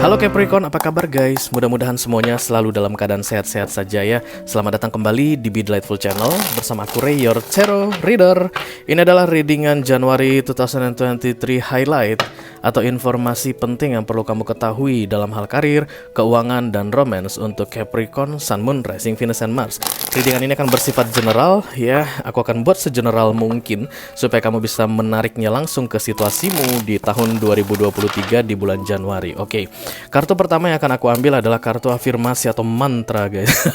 Halo Capricorn, apa kabar guys? Mudah-mudahan semuanya selalu dalam keadaan sehat-sehat saja ya. Selamat datang kembali di Be Delightful Channel bersama aku Ray, your tarot reader. Ini adalah readingan Januari 2023 highlight atau informasi penting yang perlu kamu ketahui dalam hal karir, keuangan, dan romance untuk Capricorn, Sun, Moon, Rising, Venus, and Mars. Readingan ini akan bersifat general ya. Aku akan buat segeneral mungkin supaya kamu bisa menariknya langsung ke situasimu di tahun 2023 di bulan Januari. Oke. Kartu pertama yang akan aku ambil adalah kartu afirmasi atau mantra guys.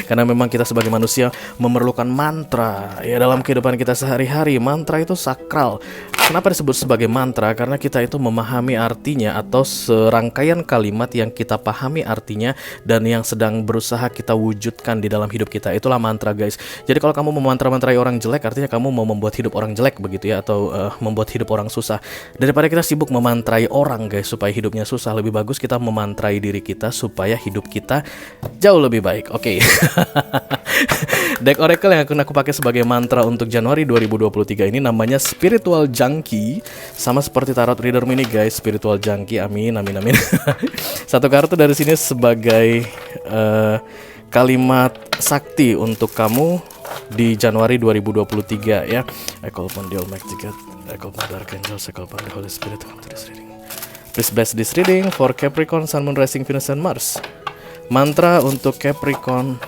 Karena memang kita sebagai manusia memerlukan mantra ya dalam kehidupan kita sehari-hari. Mantra itu sakral. Kenapa disebut sebagai mantra? Karena kita itu memahami artinya atau serangkaian kalimat yang kita pahami artinya dan yang sedang berusaha kita wujudkan di dalam hidup kita. Itulah mantra guys. Jadi kalau kamu memantra-mantrai orang jelek, artinya kamu mau membuat hidup orang jelek begitu ya, atau membuat hidup orang susah. Daripada kita sibuk memantrai orang guys supaya hidupnya susah, lebih bagus kita memantrai diri kita supaya hidup kita jauh lebih baik. Oke. Deck Oracle yang akan aku pakai sebagai mantra untuk Januari 2023 ini namanya Spiritual Junkie. Sama seperti tarot reader mini guys, Spiritual Junkie. Amin, amin, amin. Satu kartu dari sini sebagai kalimat sakti untuk kamu di Januari 2023 ya. I call upon the Almighty God, I call upon the Archangel, I call upon the Holy Spirit to come to this reading. Please bless this reading for Capricorn, Sun, Moon, Rising, Venus, and Mars. Mantra untuk Capricorn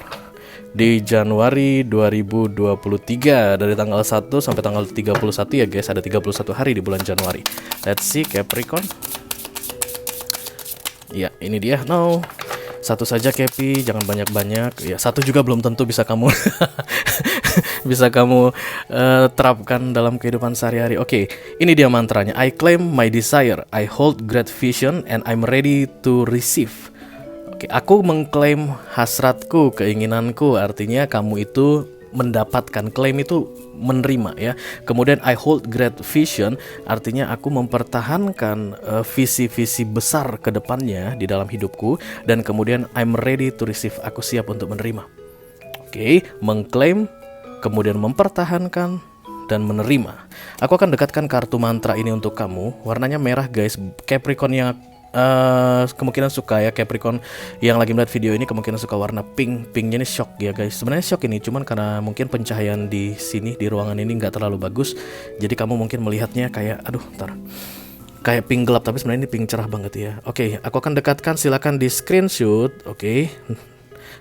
di Januari 2023 dari tanggal 1 sampai tanggal 31 ya guys. Ada 31 hari di bulan Januari. Let's see Capricorn. Ya, ini dia. No. Satu saja Capi, jangan banyak-banyak. Ya, satu juga belum tentu bisa kamu bisa kamu terapkan dalam kehidupan sehari-hari. Oke, ini dia mantranya. I claim my desire. I hold great vision and I'm ready to receive. Oke, aku mengklaim hasratku, keinginanku. Artinya kamu itu mendapatkan, claim itu menerima ya. Kemudian I hold great vision, artinya aku mempertahankan visi-visi besar ke depannya di dalam hidupku. Dan kemudian I'm ready to receive, aku siap untuk menerima. Oke, mengklaim, kemudian mempertahankan, dan menerima. Aku akan dekatkan kartu mantra ini untuk kamu. Warnanya merah guys. Capricorn yang kemungkinan suka ya, Capricorn yang lagi melihat video ini kemungkinan suka warna pink. Pinknya ini shock ya guys. Sebenarnya shock ini cuman karena mungkin pencahayaan di sini di ruangan ini nggak terlalu bagus. Jadi kamu mungkin melihatnya kayak kayak pink gelap, tapi sebenarnya ini pink cerah banget ya. Oke, aku akan dekatkan, silakan di screenshot, oke.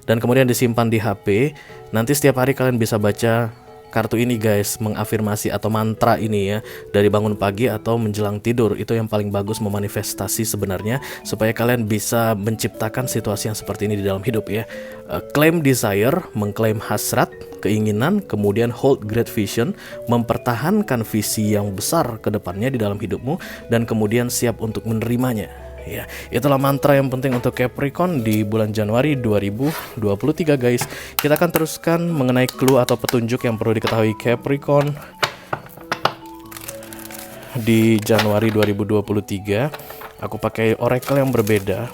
Dan kemudian disimpan di HP. Nanti setiap hari kalian bisa baca kartu ini guys, mengafirmasi atau mantra ini ya, dari bangun pagi atau menjelang tidur. Itu yang paling bagus memanifestasi sebenarnya, supaya kalian bisa menciptakan situasi yang seperti ini di dalam hidup ya. Claim desire, mengklaim hasrat, keinginan, kemudian hold great vision, mempertahankan visi yang besar ke depannya di dalam hidupmu, dan kemudian siap untuk menerimanya. Ya, itulah mantra yang penting untuk Capricorn di bulan Januari 2023 guys. Kita akan teruskan mengenai clue atau petunjuk yang perlu diketahui Capricorn di Januari 2023. Aku pakai oracle yang berbeda.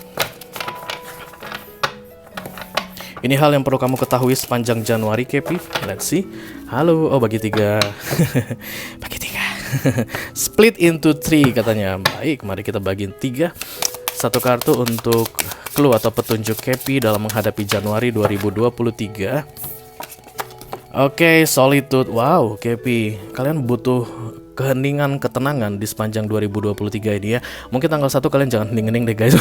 Ini hal yang perlu kamu ketahui sepanjang Januari Capi. Let's see. Halo, oh bagi 3. Bagi 3. Split into 3 katanya. Baik, mari kita bagi 3. Satu kartu untuk clue atau petunjuk Capi dalam menghadapi Januari 2023. Oke, solitude. Wow, Capi, kalian butuh keheningan, ketenangan di sepanjang 2023 ini ya. Mungkin tanggal 1 kalian jangan hening-hening deh guys.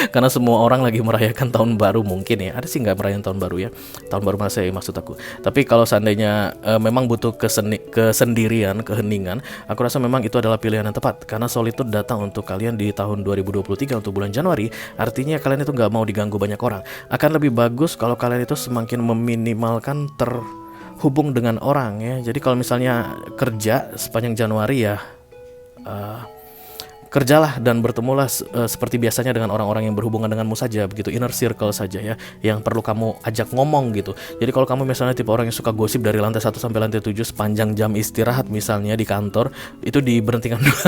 Karena semua orang lagi merayakan tahun baru mungkin ya. Ada sih nggak merayakan tahun baru ya. Tahun baru masa ya maksud aku. Tapi kalau seandainya memang butuh kesendirian, keheningan, aku rasa memang itu adalah pilihan yang tepat. Karena solitude datang untuk kalian di tahun 2023 untuk bulan Januari. Artinya kalian itu nggak mau diganggu banyak orang. Akan lebih bagus kalau kalian itu semakin meminimalkan hubung dengan orang ya. Jadi kalau misalnya kerja sepanjang Januari ya, kerjalah dan bertemulah seperti biasanya dengan orang-orang yang berhubungan denganmu saja, begitu, inner circle saja ya, yang perlu kamu ajak ngomong gitu. Jadi kalau kamu misalnya tipe orang yang suka gosip dari lantai 1 sampai lantai 7 sepanjang jam istirahat misalnya di kantor, itu diberhentikan dulu.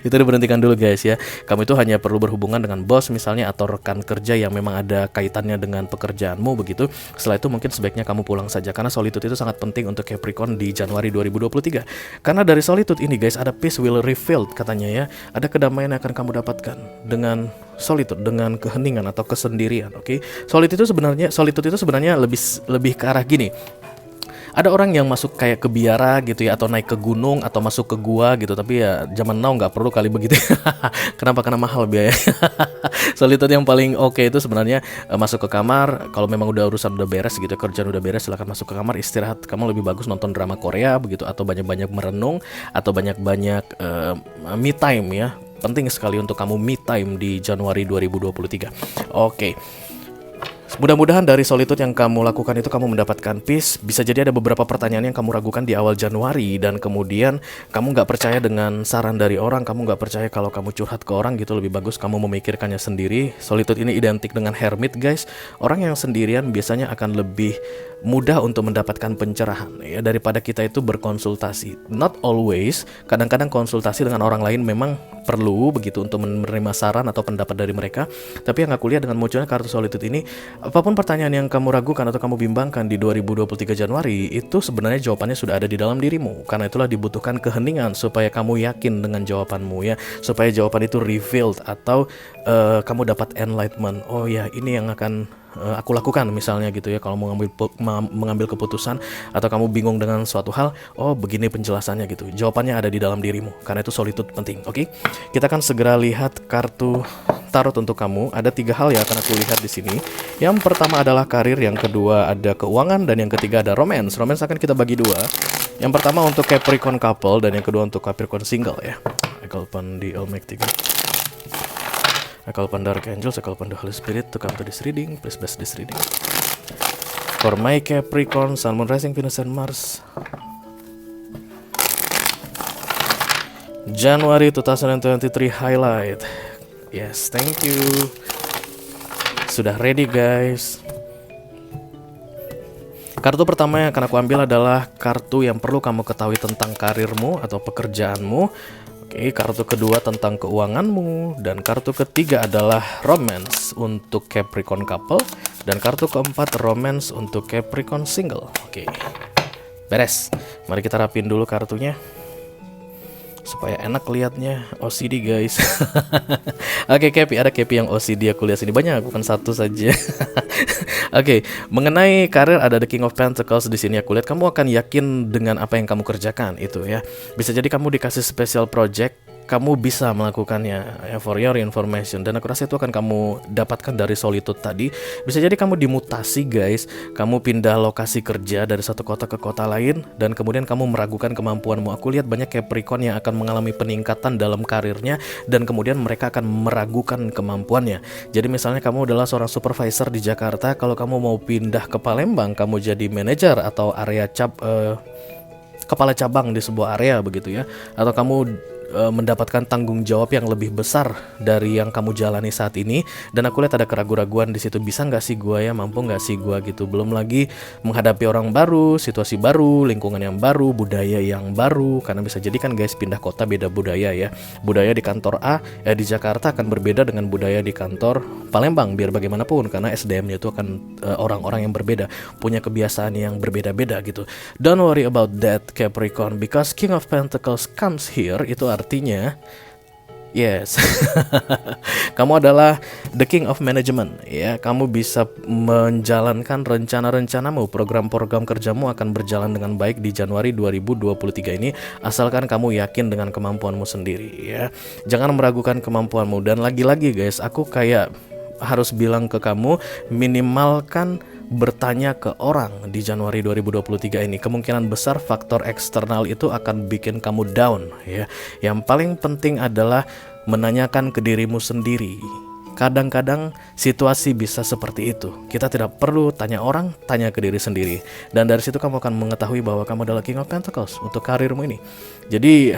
Itu diberhentikan dulu guys ya. Kamu itu hanya perlu berhubungan dengan bos misalnya atau rekan kerja yang memang ada kaitannya dengan pekerjaanmu begitu. Setelah itu mungkin sebaiknya kamu pulang saja, karena solitude itu sangat penting untuk Capricorn di Januari 2023. Karena dari solitude ini guys, ada peace will revealed katanya ya. Ada kedamaian yang akan kamu dapatkan dengan solitude, dengan keheningan atau kesendirian. Oke. Solitude itu sebenarnya lebih ke arah gini. Ada orang yang masuk kayak ke biara gitu ya, atau naik ke gunung atau masuk ke gua gitu. Tapi ya zaman now nggak perlu kali begitu. Kenapa? Karena mahal biaya. Solitude yang paling oke itu sebenarnya masuk ke kamar. Kalau memang urusan udah beres gitu, kerjaan udah beres, silakan masuk ke kamar istirahat. Kamu lebih bagus nonton drama Korea begitu, atau banyak-banyak merenung, atau banyak-banyak me time ya. Penting sekali untuk kamu me time di Januari 2023. Oke. Mudah-mudahan dari solitude yang kamu lakukan itu kamu mendapatkan peace. Bisa jadi ada beberapa pertanyaan yang kamu ragukan di awal Januari, dan kemudian kamu gak percaya dengan saran dari orang. Kamu gak percaya kalau kamu curhat ke orang gitu. Lebih bagus kamu memikirkannya sendiri. Solitude ini identik dengan hermit guys. Orang yang sendirian biasanya akan lebih mudah untuk mendapatkan pencerahan ya, daripada kita itu berkonsultasi. Not always. Kadang-kadang konsultasi dengan orang lain memang perlu begitu untuk menerima saran atau pendapat dari mereka. Tapi yang aku lihat dengan munculnya kartu solitude ini, apapun pertanyaan yang kamu ragukan atau kamu bimbangkan di 2023 Januari, itu sebenarnya jawabannya sudah ada di dalam dirimu. Karena itulah dibutuhkan keheningan supaya kamu yakin dengan jawabanmu ya, supaya jawaban itu revealed atau kamu dapat enlightenment. Oh ya, ini yang akan aku lakukan misalnya gitu ya. Kalau mau mengambil keputusan atau kamu bingung dengan suatu hal, oh begini penjelasannya gitu. Jawabannya ada di dalam dirimu. Karena itu solitude penting. Oke, kita akan segera lihat kartu tarot untuk kamu. Ada 3 hal yang akan aku lihat di sini. Yang pertama adalah karir, yang kedua ada keuangan, dan yang ketiga ada romance. Romance akan kita bagi 2. Yang pertama untuk Capricorn couple, dan yang kedua untuk Capricorn single ya. I call upon the Almighty God, I call upon the Archangels, I call upon the Holy Spirit to come to this reading. Please bless this reading for my Capricorn, Sun, Moon, Rising, Venus, and Mars, January 2023 highlight. Yes, thank you. Sudah ready guys. Kartu pertama yang akan aku ambil adalah kartu yang perlu kamu ketahui tentang karirmu atau pekerjaanmu. Oke, kartu kedua tentang keuanganmu, dan kartu ketiga adalah romance untuk Capricorn couple, dan kartu keempat romance untuk Capricorn single. Oke, beres. Mari kita rapin dulu kartunya supaya enak liatnya. OCD guys. Oke, Cappy, ada Cappy yang OCD aku lihat sini. Banyak, bukan satu saja. Oke, mengenai karir ada the King of Pentacles di sini. Aku lihat kamu akan yakin dengan apa yang kamu kerjakan itu ya. Bisa jadi kamu dikasih special project, kamu bisa melakukannya ya, for your information. Dan aku rasa itu akan kamu dapatkan dari solitude tadi. Bisa jadi kamu dimutasi guys, kamu pindah lokasi kerja dari satu kota ke kota lain, dan kemudian kamu meragukan kemampuanmu. Aku lihat banyak Capricorn yang akan mengalami peningkatan dalam karirnya, dan kemudian mereka akan meragukan kemampuannya. Jadi misalnya kamu adalah seorang supervisor di Jakarta, kalau kamu mau pindah ke Palembang, kamu jadi manajer atau area kepala cabang di sebuah area begitu ya, atau kamu mendapatkan tanggung jawab yang lebih besar dari yang kamu jalani saat ini. Dan aku lihat ada keraguan-raguan di situ, bisa nggak sih gua ya, mampu nggak sih gua gitu. Belum lagi menghadapi orang baru, situasi baru, lingkungan yang baru, budaya yang baru. Karena bisa jadi kan guys, pindah kota beda budaya ya. Budaya di kantor A di Jakarta akan berbeda dengan budaya di kantor Palembang, biar bagaimanapun, karena SDM-nya itu akan orang-orang yang berbeda, punya kebiasaan yang berbeda-beda gitu. Don't worry about that Capricorn, because King of Pentacles comes here. Itu artinya yes, kamu adalah the king of management ya. Kamu bisa menjalankan rencana-rencanamu, program-program kerjamu akan berjalan dengan baik di Januari 2023 ini, asalkan kamu yakin dengan kemampuanmu sendiri ya. Jangan meragukan kemampuanmu. Dan lagi-lagi guys, aku kayak harus bilang ke kamu, minimalkan bertanya ke orang di Januari 2023 ini. Kemungkinan besar faktor eksternal itu akan bikin kamu down ya. Yang paling penting adalah menanyakan ke dirimu sendiri. Kadang-kadang situasi bisa seperti itu. Kita tidak perlu tanya orang, tanya ke diri sendiri. Dan dari situ kamu akan mengetahui bahwa kamu adalah King of Pentacles untuk karirmu ini. Jadi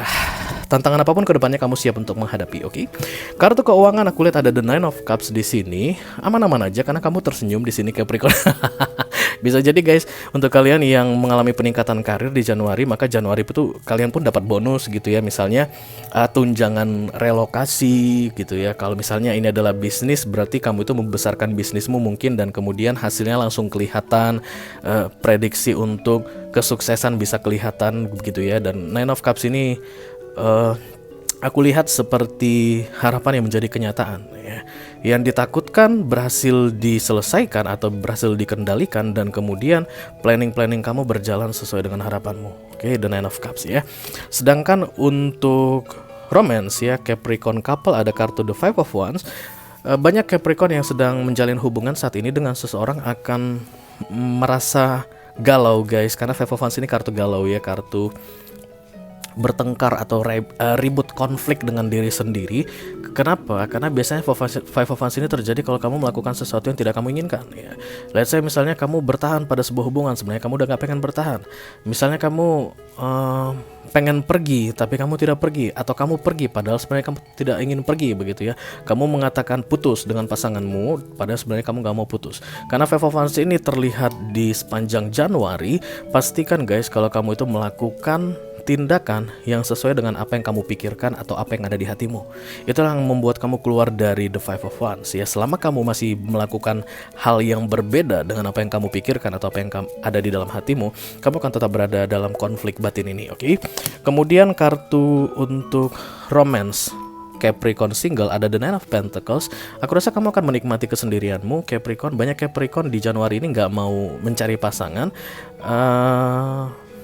tantangan apapun ke depannya kamu siap untuk menghadapi, oke? Kartu keuangan aku lihat ada the Nine of Cups di sini. Aman-aman aja karena kamu tersenyum di sini Capricorn. Bisa jadi guys, untuk kalian yang mengalami peningkatan karir di Januari, maka Januari itu kalian pun dapat bonus gitu ya. Misalnya tunjangan relokasi gitu ya. Kalau misalnya ini adalah bisnis, berarti kamu itu membesarkan bisnismu mungkin, dan kemudian hasilnya langsung kelihatan. Prediksi untuk kesuksesan bisa kelihatan begitu ya. Dan Nine of Cups ini aku lihat seperti harapan yang menjadi kenyataan ya. Yang ditakutkan berhasil diselesaikan atau berhasil dikendalikan, dan kemudian planning kamu berjalan sesuai dengan harapanmu. Oke, the Nine of Cups ya. Sedangkan untuk romance ya, Capricorn couple ada kartu the Five of Wands. Banyak Capricorn yang sedang menjalin hubungan saat ini dengan seseorang akan merasa galau guys, karena Five of Wands ini kartu galau ya, kartu bertengkar atau ribut konflik dengan diri sendiri. Kenapa? Karena biasanya Five of Wands ini terjadi kalau kamu melakukan sesuatu yang tidak kamu inginkan ya. Let's say misalnya kamu bertahan pada sebuah hubungan, sebenarnya kamu udah gak pengen bertahan. Misalnya kamu pengen pergi tapi kamu tidak pergi, atau kamu pergi padahal sebenarnya kamu tidak ingin pergi begitu ya. Kamu mengatakan putus dengan pasanganmu padahal sebenarnya kamu gak mau putus. Karena Five of Wands ini terlihat di sepanjang Januari, pastikan guys kalau kamu itu melakukan tindakan yang sesuai dengan apa yang kamu pikirkan atau apa yang ada di hatimu. Itulah yang membuat kamu keluar dari the Five of Wands ya. Selama kamu masih melakukan hal yang berbeda dengan apa yang kamu pikirkan atau apa yang ada di dalam hatimu, kamu akan tetap berada dalam konflik batin ini. Oke. Kemudian kartu untuk romance Capricorn single ada the Nine of Pentacles. Aku rasa kamu akan menikmati kesendirianmu Capricorn. Banyak Capricorn di Januari ini gak mau mencari pasangan,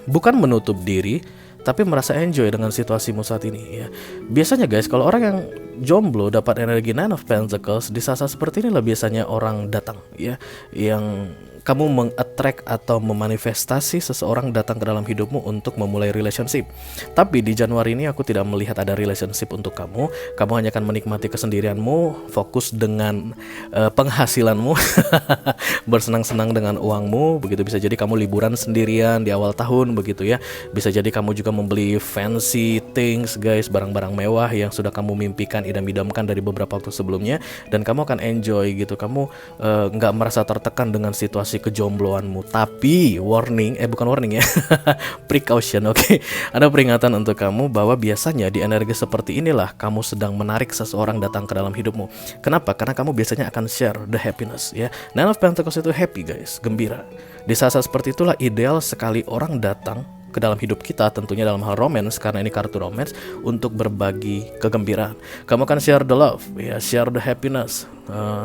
bukan menutup diri, tapi merasa enjoy dengan situasimu saat ini ya. Biasanya guys, kalau orang yang jomblo dapat energi Nine of Pentacles di saat-saat seperti inilah biasanya orang datang ya, yang kamu meng-attract atau memanifestasi seseorang datang ke dalam hidupmu untuk memulai relationship. Tapi di Januari ini aku tidak melihat ada relationship untuk kamu. Kamu hanya akan menikmati kesendirianmu, fokus dengan penghasilanmu, bersenang-senang dengan uangmu. Begitu, bisa jadi kamu liburan sendirian di awal tahun begitu ya. Bisa jadi kamu juga membeli fancy things guys, barang-barang mewah yang sudah kamu mimpikan, idam-idamkan dari beberapa waktu sebelumnya, dan kamu akan enjoy gitu. Kamu nggak merasa tertekan dengan situasi kejombloanmu. Tapi bukan warning ya, precaution. Oke. Ada peringatan untuk kamu bahwa biasanya di energi seperti inilah kamu sedang menarik seseorang datang ke dalam hidupmu. Kenapa? Karena kamu biasanya akan share the happiness ya. Nine of Pentacles itu happy guys, gembira. Di saat-saat seperti itulah ideal sekali orang datang ke dalam hidup kita, tentunya dalam hal romance, karena ini kartu romance, untuk berbagi kegembiraan. Kamu akan share the love ya, share the happiness,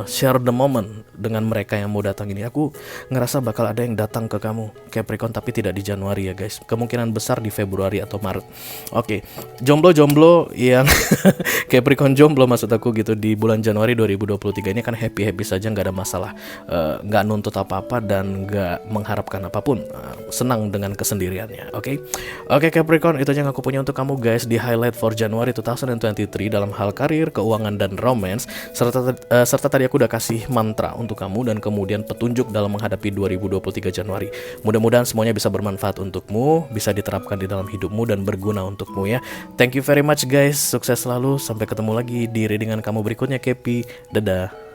share the moment dengan mereka yang mau datang ini. Aku ngerasa bakal ada yang datang ke kamu Capricorn, tapi tidak di Januari ya guys, kemungkinan besar di Februari atau Maret. Oke. Jomblo yang Capricorn jomblo maksud aku gitu, di bulan Januari 2023 ini kan happy saja, nggak ada masalah, nggak nuntut apa-apa dan nggak mengharapkan apapun, senang dengan kesendiriannya. Oke Capricorn, itu yang aku punya untuk kamu guys di highlight for Januari 2023 dalam hal karir, keuangan, dan romance. Serta tadi aku udah kasih mantra untuk kamu dan kemudian petunjuk dalam menghadapi 2023 Januari. Mudah-mudahan semuanya bisa bermanfaat untukmu, bisa diterapkan di dalam hidupmu dan berguna untukmu ya. Thank you very much guys, sukses selalu, sampai ketemu lagi di readingan kamu berikutnya Kepi. Dadah.